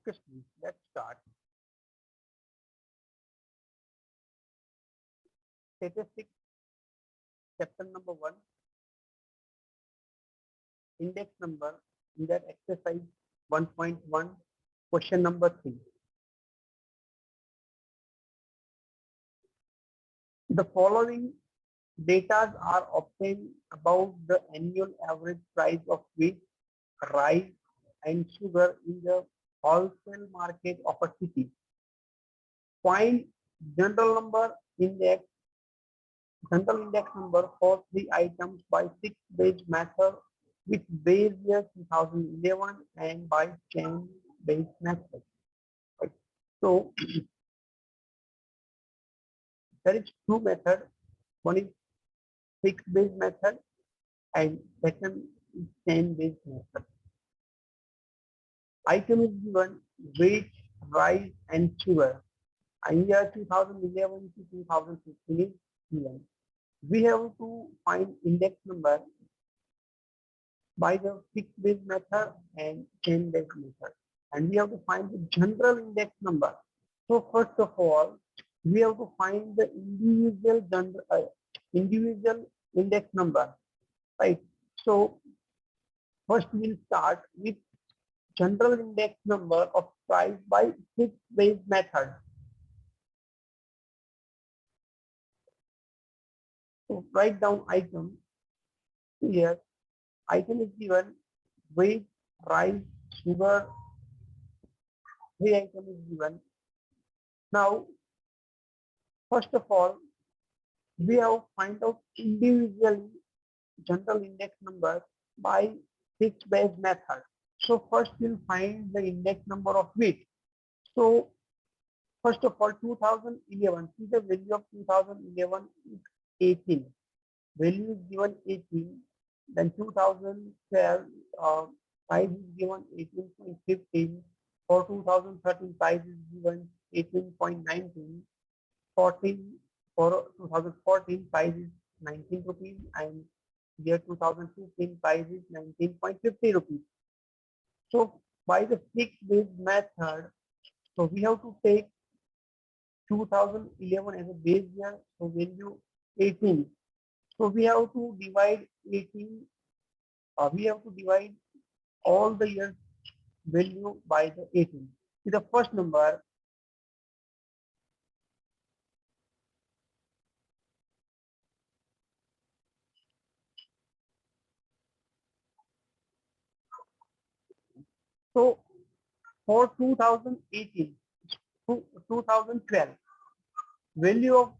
Okay, students, let's start. Statistics, chapter number 1, index number, in that exercise 1.1, question number 3. The following data are obtained about the annual average price of wheat, rice, and sugar in the wholesale market of a city. Find general index number for 3 items by 6 based method with base year 2011 and by chain based method. Right. So there is two methods. One is fixed based method and second is chain based method. Item is given wheat, rice, and sugar. And year 2011 to 2015 is given. We have to find index number by the fixed based method and chain based method. And we have to find the general index number. So first of all, we have to find the individual index number, right? So first we'll start with general index number of price by fixed based method. So write down item here. Item is given wheat, rice, sugar. 3 items is given. Now, first of all, we have to find out individually general index number by fixed based method. So first we'll find the index number of wheat. So first of all, 2011, see the value of 2011 is 18. Value is given 18. Then 2012 price is given 18.15. For 2013 price is given 18.19. 14 for 2014 price is 19 rupees and year 2015 price is 19.50 rupees. So by the fixed based method, so we have to take 2011 as a base year, so value 18. So we have to divide 18, we have to divide all the years value by the 18. See the first number, so for 2018 to 2012, value of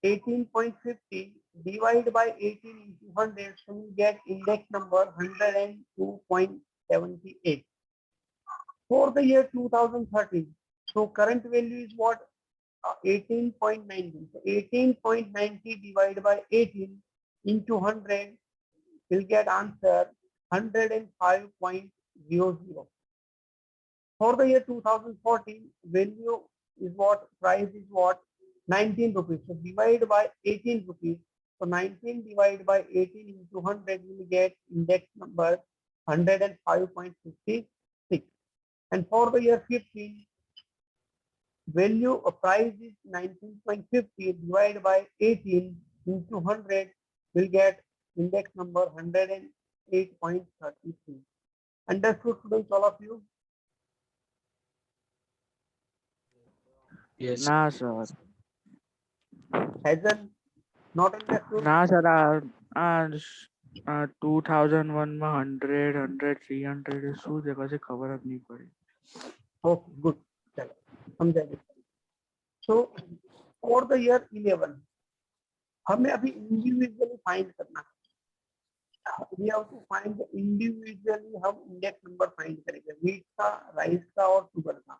18.50 divided by 18 into 100, so we get index number 102.78. For the year 2013, so current value is what? 18.90. So 18.90 divided by 18 into 100 will get answer 105.00. For the year 2014, value is what? Price is what? 19 rupees. So divide by 18 rupees. So 19 divided by 18 into 100 will get index number 105.56. And for the year 15, value of price is 19.50 divided by 18 into 100 will get index number 108.33. Understood, students, all of you? Yes. Nah, sir. Hasn't not understood? Nah, sir. 2001 में 100, 100, 300 શું જગહ से खबर अब नहीं पड़ी. Okay, good. चलो समझाइए. So for the year 11, हमें अभी individually find करना है. We have to find the individually हम index number find करेंगे. Wheat का, rice का और sugar का.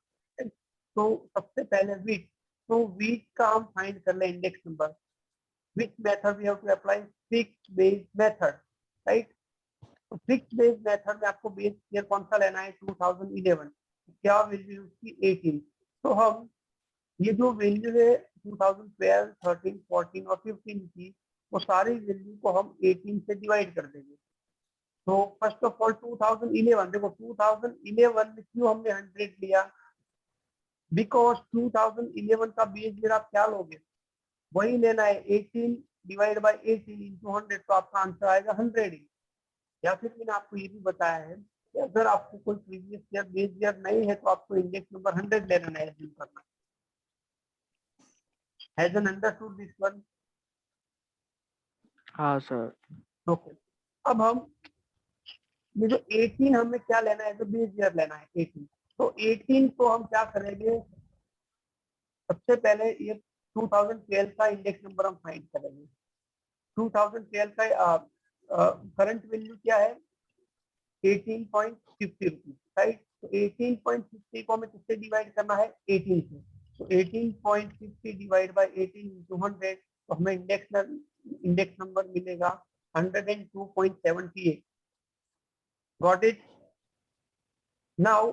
तो सबसे पहले wheat. तो wheat का हम find कर ले index number. Which method we have to apply? Fixed based method, right? तो fixed based method में आपको base year कौन सा लेना है? 2011. क्या वैल्यू उसकी? 18. तो हम ये जो वैल्यू है 2012, 13, 14 और 15 की, वो सारी वैल्यू को हम 18 से डिवाइड कर देंगे. तो फर्स्ट ऑफ ऑल 2011, देखो 2011 में क्यों हमने 100 लिया, बिकॉज 2011 का बेस ईयर आप क्या लोगे, वही लेना है 18 डिवाइड बाय 18 इंटू 100, तो आपका आंसर आएगा 100 ही। या फिर मैंने आपको ये भी बताया है कि अगर आपको कोई प्रीवियस ईयर बेस ईयर नहीं है तो आपको इंडेक्स नंबर 100 लेना है, एज्यूम करना। Has an understood this one? हाँ सर। ओके, अब हम ये जो 18 हमें क्या लेना है, तो बेस ईयर लेना है 18। तो 18 को हम क्या करेंगे, सबसे पहले ये 2012 का इंडेक्स नंबर हम फाइंड करेंगे। 2012 का करंट वैल्यू क्या है, 18.50 रुपीज, राइट। तो 18.50 को हमें किससे डिवाइड करना है, 18 से। तो 18.50 डिवाइड बाय 18 इंटू 100, तो हमें इंडेक्स नंबर मिलेगा 102.78। Got it? नाउ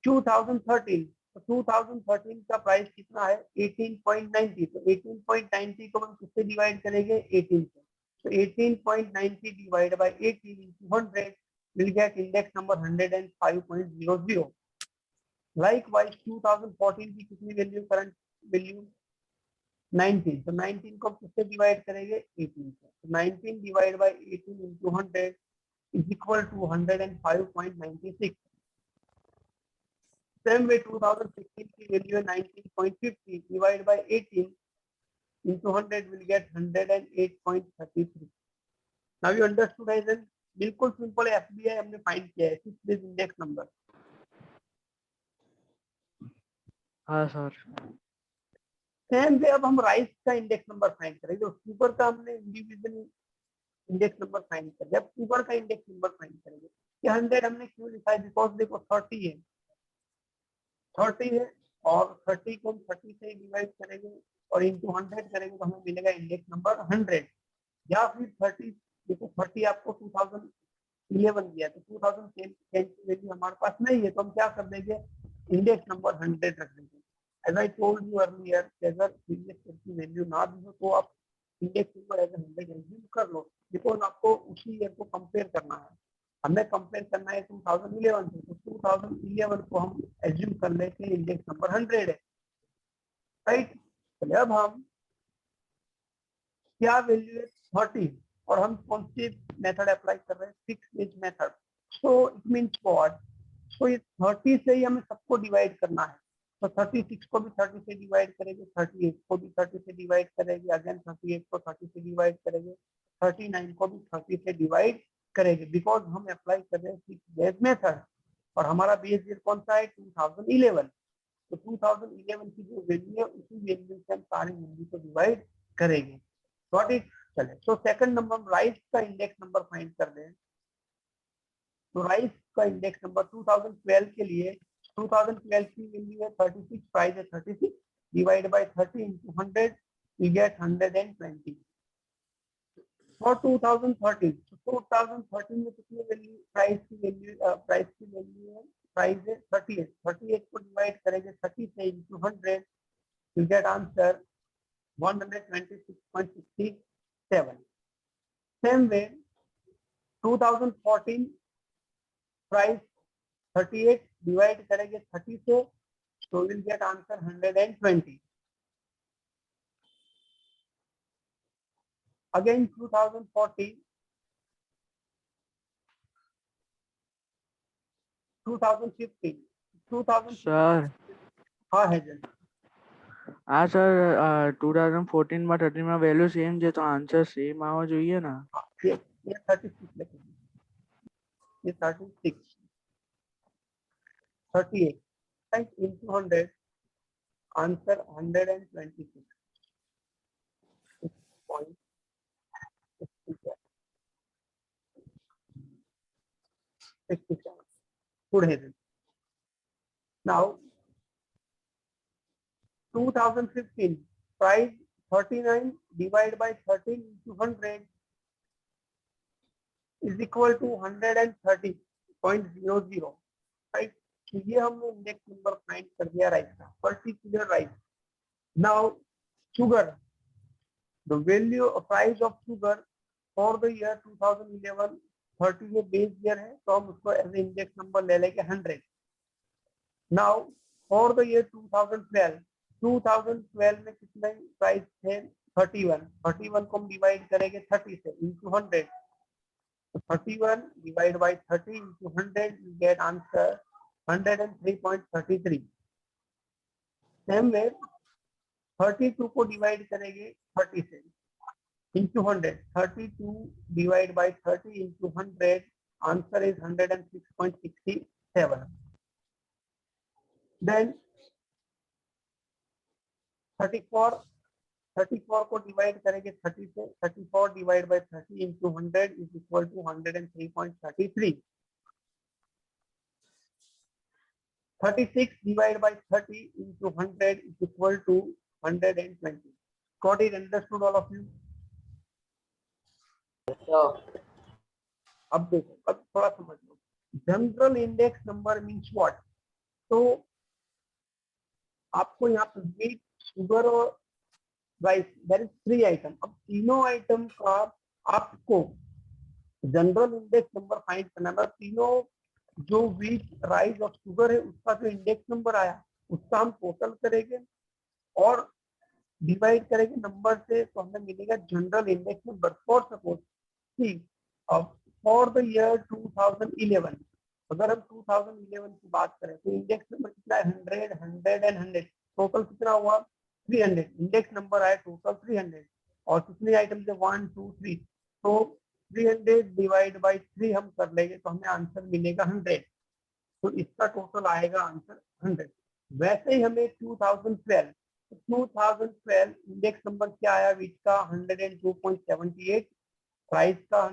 2013, तो 2013 का प्राइस कितना है, 18.90। तो 18.90 को हम किससे डिवाइड करेंगे, 18 से। तो 18.90 divide by 18 into 100 will get index number 105.00। Likewise 2014 की कितनी वैल्यू, करंट वैल्यू 19। तो 19 को किससे डिवाइड करेंगे, 18 से। तो 19 divide by 18 into 100 is equal to 105.96। Same way 2016 की वैल्यू है 19.50 divide by 18 into 100 will get 108.33। Now you understood है, बिल्कुल सिंपल है, एफबीआई हमने फाइंड किया है, 6 बेस इंडेक्स नंबर। हाँ सर। सेम वे अब हम राइस का इंडेक्स नंबर फाइंड करेंगे। तो शुगर का हमने इंडिविजुअल इंडेक्स नंबर फाइंड कर दिया, अब शुगर का इंडेक्स नंबर फाइंड करेंगे। ये 100 हमने क्यों लिखा है, बिकॉज देखो 30 है, 30 है, और 30 को हम 30 से डिवाइड करेंगे और इंटू 100 करेंगे तो हमें मिलेगा इंडेक्स नंबर 100। या फिर 30, देखो 30 आपको 2011 दिया, तो 2010 की वैल्यू हमारे पास नहीं है, तो हम क्या कर देंगे, इंडेक्स नंबर 100 रख देंगे। As I told you earlier, अगर प्रीवियस ईयर की वैल्यू ना भी हो तो आप इंडेक्स नंबर एज 100 एज्यूम कर लो, बिकॉज आपको उसी ईयर को कंपेयर करना है। हमें कंपेयर करना है 2011 से, तो 2011 को हम एज्यूम कर लेते हैं इंडेक्स नंबर 100 है, राइट। चलिए अब हम क्या वैल्यू है 30, और हम कौन सी मेथड अप्लाई कर रहे हैं, fix base method. So it means what, so ये 30 से ही हमें सबको डिवाइड करना है। तो 36 को भी 30 से डिवाइड करेंगे, 38 को भी 30 से डिवाइड करेंगे, अगेन 38 को 30 से डिवाइड करेंगे, 39 को भी 30 से डिवाइड करेंगे, बिकॉज हम अप्लाई कर रहे हैं फिक्स बेस मेथड। और हमारा बेस ईयर कौन सा है, 2011। तो 2011 की जो वैल्यू है उसी वैल्यू से हम सारे वैल्यू को डिवाइड करेंगे। Got it? चले, तो सेकंड नंबर हम राइस का इंडेक्स नंबर फाइंड कर दें। तो राइस का इंडेक्स नंबर 2012 के लिए, 2012 की वैल्यू है 36, प्राइस है 36, divide by 30 into 100 we get 120। और 2013, तो 2013 में कितनी वैल्यू, प्राइस की वैल्यू है, प्राइस है 38, 38 को डिवाइड करेंगे 30 से into 100 you get answer 126.67। Same way 2014 price 38 divide करेंगे 30 से, तो will get answer 120। Again 2014, 2015, 2015, sir हाँ है जन, हाँ सर 2014 में 13 में वैल्यू सेम છે તો આન્સર સેમ આવવો જોઈએ ને. ये 36 लेके, ये 36, 38 राइट into 100, आंसर 126.67। गुड है। Now 2015 price 39 divided by 13 into 100 is equal to 130.00, right? तो ये हमने इंडेक्स नंबर फाइंड कर दिया राइस का, particular rice. Now sugar, the value price of sugar for the year 2011 30 में बेस ईयर है तो हम उसको एज इंडेक्स नंबर ले लेंगे 100. नाउ फॉर द ईयर 2012 में कितने प्राइस थे? 31 को हम डिवाइड करेंगे 30 से into 100. 31 divided by 30 into 100, you get answer 103.33. Same way 32 को डिवाइड करेंगे 30 से into 100. 32 divided by 30 into 100, answer is 106.67. Then 34 को डिवाइड करेंगे 30 से. 34 divide by 30 into 100 is equal to 103.33. 36 divide by 30 into 100 is equal to 120. Got it? Understood all of you? अब देखो, अब थोड़ा समझ लो. General index number means what? तो आपको यहाँ पर वीट, शुगर और राइस, देयर इज 3 आइटम. अब तीनों आइटम का आपको जनरल इंडेक्स नंबर फाइंड करना है. तीनों जो वीट, राइस और शुगर है उसका जो इंडेक्स नंबर आया उसका हम टोटल करेंगे और डिवाइड करेंगे नंबर से, तो हमें मिलेगा general index number. For suppose for the year 2011, अगर हम 2011 की बात करें तो इंडेक्स नंबर कितना है? 100, 100 एंड 100. टोटल कितना हुआ? 300. इंडेक्स नंबर आया टोटल 300 और कितने आइटम थे? 1 2 3. तो 300 डिवाइड बाई 3 हम कर लेंगे तो हमें आंसर मिलेगा 100. तो इसका टोटल आएगा आंसर 100. वैसे ही हमें 2012 इंडेक्स नंबर क्या आया? वीट का 102.78, राइस का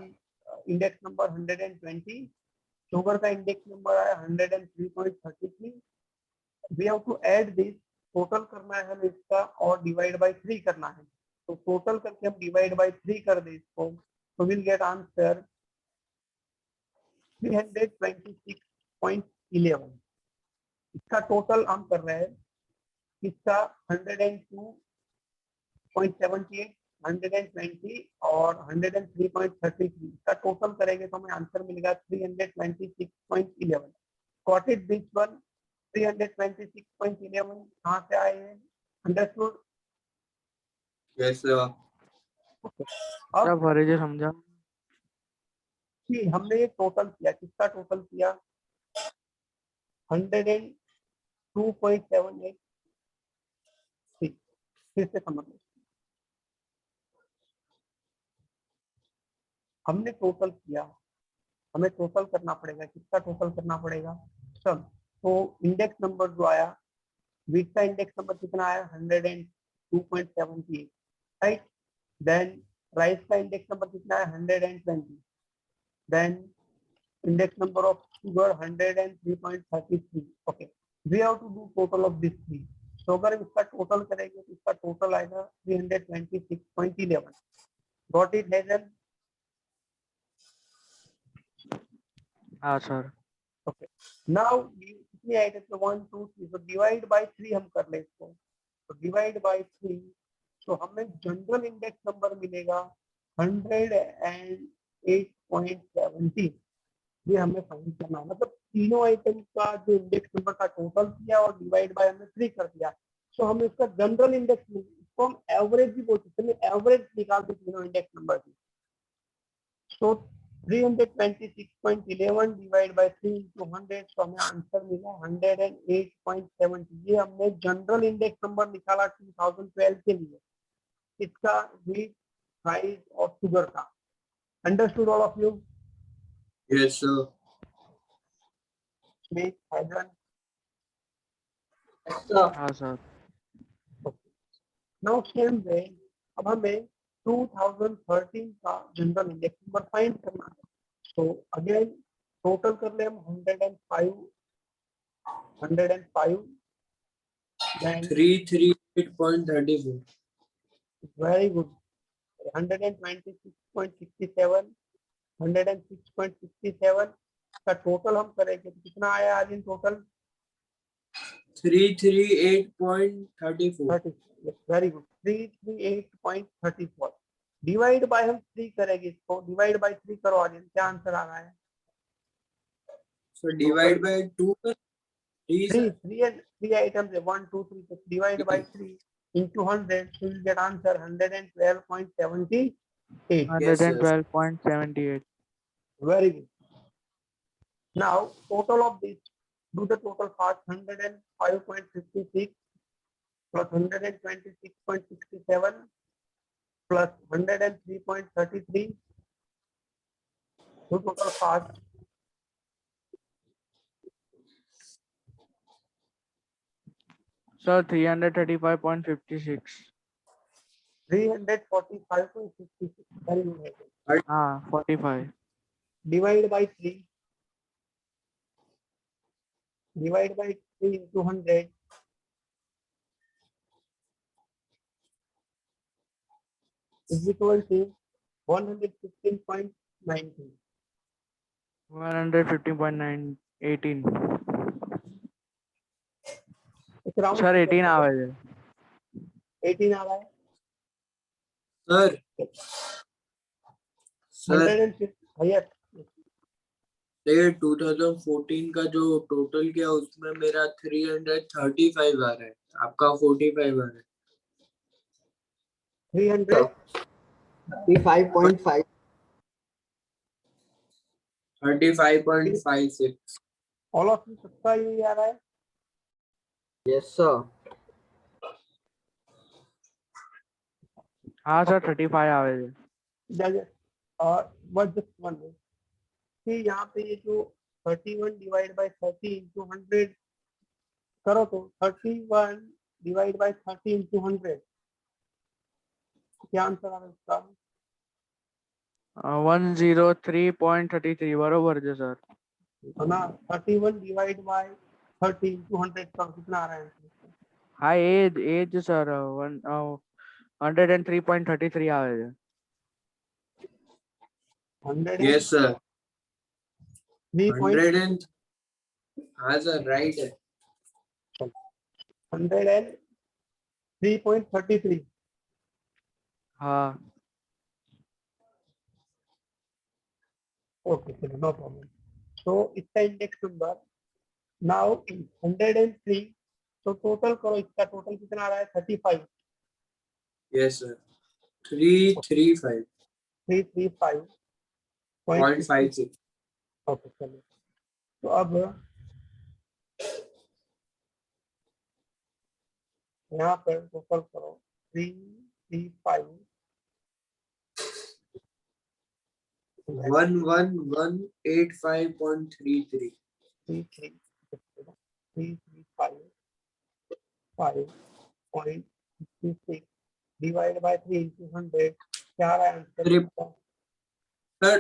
इंडेक्स नंबर 120, शुगर का इंडेक्स नंबर आया 103.33. We have to add this. Total करना है हमें इसका और डिवाइड बाय 3 करना है. तो टोटल करके हम डिवाइड बाय 3 कर दे इसको तो विल गेट आंसर 326.11. इसका टोटल हम कर रहे हैं. इसका 102.78, 120 और 103.33 इसका टोटल करेंगे तो हमें आंसर मिलेगा 326.11. Got it? This one 326.11 कहाँ से आए हैं? अंडरस्टूड? Yes, sir. क्या अब फर्क समझा? कि हमने ये टोटल किया, किसका टोटल किया? 102.78. फिर से समझ लो, हमने टोटल किया, हमें टोटल करना पड़ेगा. किसका टोटल करना पड़ेगा? सब. तो इंडेक्स नंबर जो आया, वीट का इंडेक्स नंबर कितना आया? 102.78, राइट. देन राइस का इंडेक्स नंबर कितना है? 120. Then index number of sugar 103.33. Okay, we have to do total of this 3. तो अगर इसका टोटल करेंगे तो इसका टोटल आएगा 326.11. गॉट इट हेजन? हाँ सर. ओके, नाउ कितनी आइटम है? 1 2 3. तो डिवाइड बाय 3 हम कर ले इसको. तो डिवाइड बाय 3 तो हमें जनरल इंडेक्स नंबर मिलेगा 108.70. ये हमें फाइंड करना है. मतलब तीनों आइटम का जो इंडेक्स नंबर का टोटल किया और डिवाइड बाय हमने 3 कर दिया. तो हमें इसका जनरल इंडेक्स, इसको हम एवरेज भी बोल सकते हैं. एवरेज निकाल दी तीनों इंडेक्स नंबर की. सो 326.11 डिवाइड बाय 3 into 100, तो हमें आंसर मिला 108.70. ये हमने जनरल इंडेक्स नंबर निकाला 2012 के लिए, इसका वीट, राइस और शुगर का. Understood all of you? Yes, sir. Smith, हैजन? Yes, sir. हाँ सर. नाउ सेम वे अब हमें 2013 का जनरल इंडेक्स नंबर फाइंड करना है. तो अगेन टोटल कर ले हम 105. Then 338.34. very good. 126.67, 106.67 का टोटल हम करेंगे तो कितना आया आज in total? 338.34. 30. Yes, very good. 338.34. Divide by हम 3 करेंगे, इसको डिवाइड बाय 3 करो आर्यन, क्या आंसर आ रहा है? So divide by 2, sir. 3, three sir. Three and 3 items है, 1 2 3, तो divide by 3 into 100, so you'll get answer 112.78. Yes, sir. 112.78. Very good. Now total of this, do the total fast. 105.56 plus 126.67 plus 103.33, do total fast. Sir, 335.56. 345.56. Very good. हाँ 45. Divide by 3. Divide by 3 into 100. Is equal to 115.19. 115.918. It's round Sir, figure 18 है, आवाज है. 18 आ रहा है. Sir. Sir. 150. Yes. ये 2014 का जो total किया उसमें मेरा 335 आ रहा है, आपका 45 आ रहा है. 300. 35.5. 35.56. All of you सबका यही आ रहा है. Yes, sir. हाँ सर 35 आवाज है. जज और बस जस्ट वन है कि यहाँ पे ये जो 31 डिवाइड बाय 30 इंटू 100 करो, तो 31 डिवाइड बाय 30 इंटू 100, क्या आंसर आ रहा है इसका? 103.33 बरोबर है सर. है ना? 31 डिवाइड बाय 30 इंटू 100 का कितना आ रहा है? हाँ एज सर 103.33 आवाज है. 100 Yes, sir. 3.100 100 and हाँ sir, right है. 3.33. हाँ ओके, चलो नो प्रॉब्लम. तो इसका इंडेक्स नंबर नाउ 103, तो टोटल करो, इसका टोटल कितना आ रहा है? 35. Yes, sir. 335.56. 335.56. ओके चलो, तो अब यहाँ पर टोटल करो 335. 1185.33. 335.56 डिवाइड बाय 3 इंटू 100, क्या आ रहा है आंसर? Sir,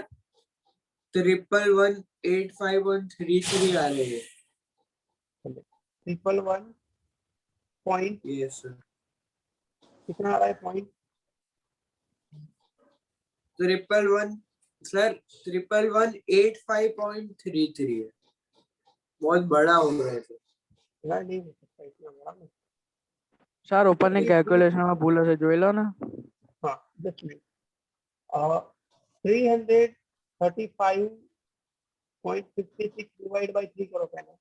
11185.33 आ रहे हैं. 111 पॉइंट Yes, sir. कितना आ रहा है? पॉइंट 111 sir, 11185.33 है. बहुत बड़ा हो रहा है sir. नहीं हो सकता इतना बड़ा. सर ऊपर ने कैलकुलेशन में भूल से જોઈ લો ना. हाँ जस्ट मिनट. 335.56 डिवाइड बाय 3 करो पहले.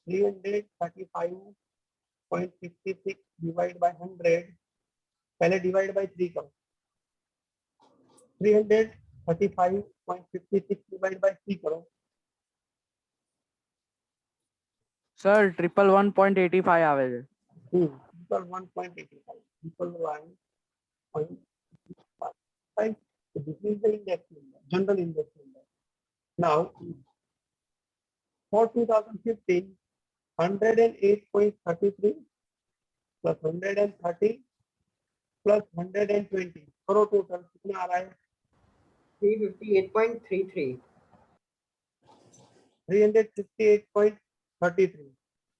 335.56 डिवाइड बाय 100, पहले डिवाइड बाय 3 करो. 335.56 डिवाइड बाय 3 करो. સર 111.85 આવે છે. Equal 1.85. Equal 1.85. Right? So this is the index number, general index number. Now, for 2015, 108.33 plus 130 plus 120. करो टोटल कितना आ रहा है? 358.33. 358.33.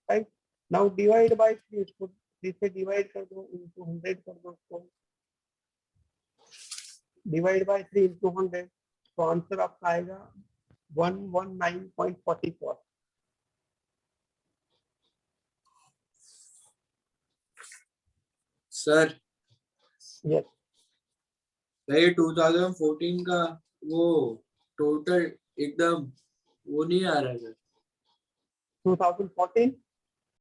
Right? Now divide by 3, इसको 3 से डिवाइड कर दो, into 100 कर दो उसको. डिवाइड बाय 3 into 100, तो आंसर आपका आएगा 119.44. Sir, Yes. सर 2014 का वो टोटल एकदम वो नहीं आ रहा है सर। 2014